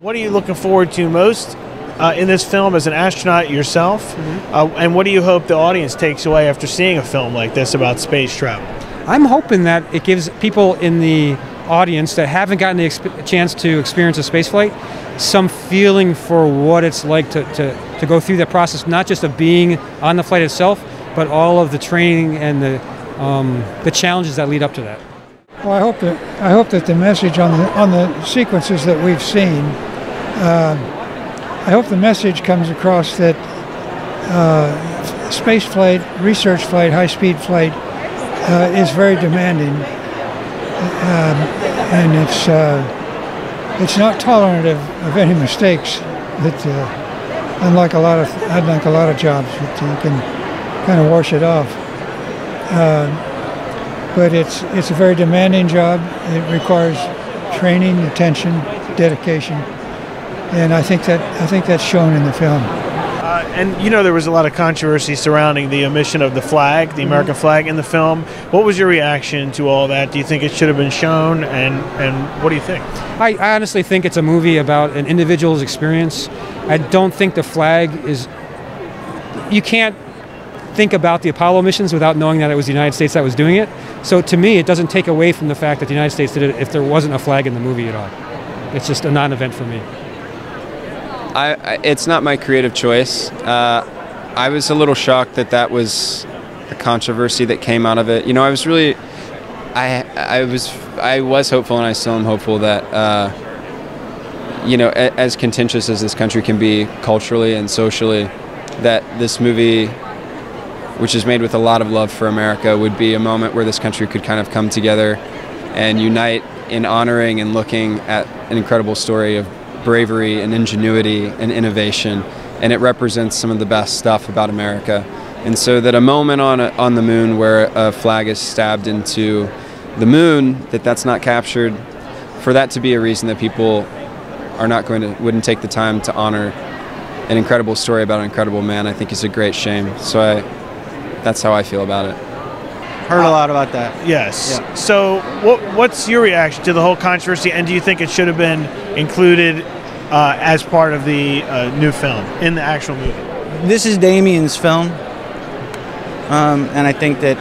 What are you looking forward to most in this film as an astronaut yourself? And what do you hope the audience takes away after seeing a film like this about space travel? I'm hoping that it gives people in the audience that haven't gotten the chance to experience a spaceflight some feeling for what it's like to go through that process, not just of being on the flight itself, but all of the training and the challenges that lead up to that. Well, I hope that the message on the sequences that we've seen, I hope the message comes across that space flight, research flight, high-speed flight is very demanding, and it's not tolerant of any mistakes. That unlike a lot of jobs, that you can kind of wash it off. But it's a very demanding job. It requires training, attention, dedication, and I think that's shown in the film. And you know, there was a lot of controversy surrounding the omission of the flag, the American flag, in the film. What was your reaction to all that? Do you think it should have been shown? And what do you think? I honestly think it's a movie about an individual's experience. I don't think the flag is. You can't think about the Apollo missions without knowing that it was the United States that was doing it. So to me, it doesn't take away from the fact that the United States did it if there wasn't a flag in the movie at all. It's just a non-event for me. It's not my creative choice. I was a little shocked that was the controversy that came out of it. You know, I was really, I was hopeful, and I still am hopeful that, you know, as contentious as this country can be culturally and socially, that this movie, which is made with a lot of love for America, would be a moment where this country could kind of come together and unite in honoring and looking at an incredible story of bravery and ingenuity and innovation, and it represents some of the best stuff about America. And so that a moment on the moon where a flag is stabbed into the moon, that's not captured, for that to be a reason that people are not wouldn't take the time to honor an incredible story about an incredible man, I think is a great shame. So that's how I feel about it. Heard a lot about that. Yes. Yeah. So what's your reaction to the whole controversy, and do you think it should have been included as part of the new film, in the actual movie? This is Damien's film, and I think that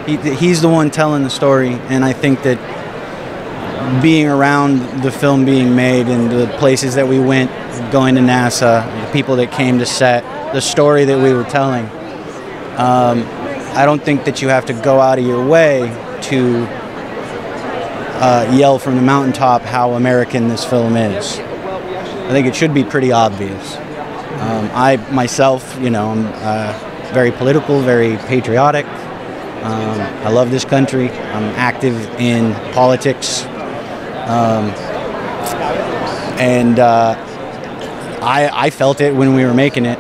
he's the one telling the story, and I think that being around the film being made and the places that we went, going to NASA, the people that came to set, the story that we were telling, I don't think that you have to go out of your way to yell from the mountaintop how American this film is. I think it should be pretty obvious. I myself, you know, I'm very political, very patriotic. I love this country. I'm active in politics. And I felt it when we were making it,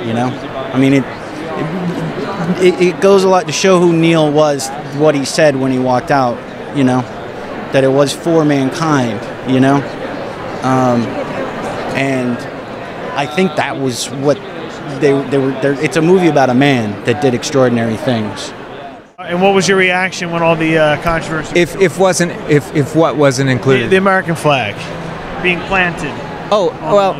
you know. I mean, it goes a lot to show who Neil was, what he said when he walked out, you know, that it was for mankind, you know. And I think that was what they were. It's a movie about a man that did extraordinary things. And what was your reaction when all the controversy? If what wasn't included? The American flag being planted. Oh, well,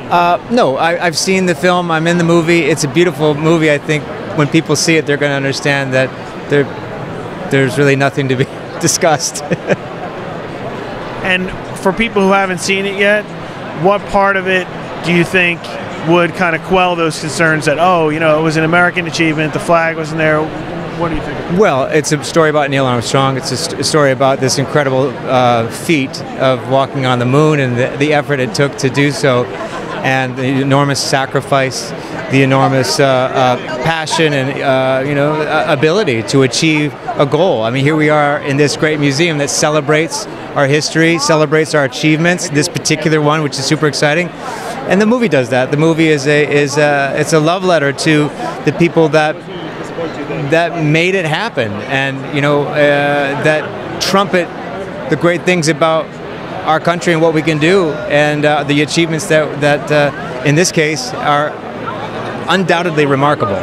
no, I've seen the film. I'm in the movie. It's a beautiful movie. I think when people see it, they're going to understand that there's really nothing to be discussed. And for people who haven't seen it yet, what part of it do you think would kind of quell those concerns that, oh, you know, it was an American achievement, the flag wasn't there? What do you think? Well, it's a story about Neil Armstrong. It's a story about this incredible feat of walking on the moon and the effort it took to do so, and the enormous sacrifice, the enormous passion and you know, ability to achieve a goal. I mean, here we are in this great museum that celebrates our history, celebrates our achievements. This particular one, which is super exciting, and the movie does that. The movie it's a love letter to the people that made it happen, and you know, that trumpet the great things about our country and what we can do, and the achievements that in this case are undoubtedly remarkable.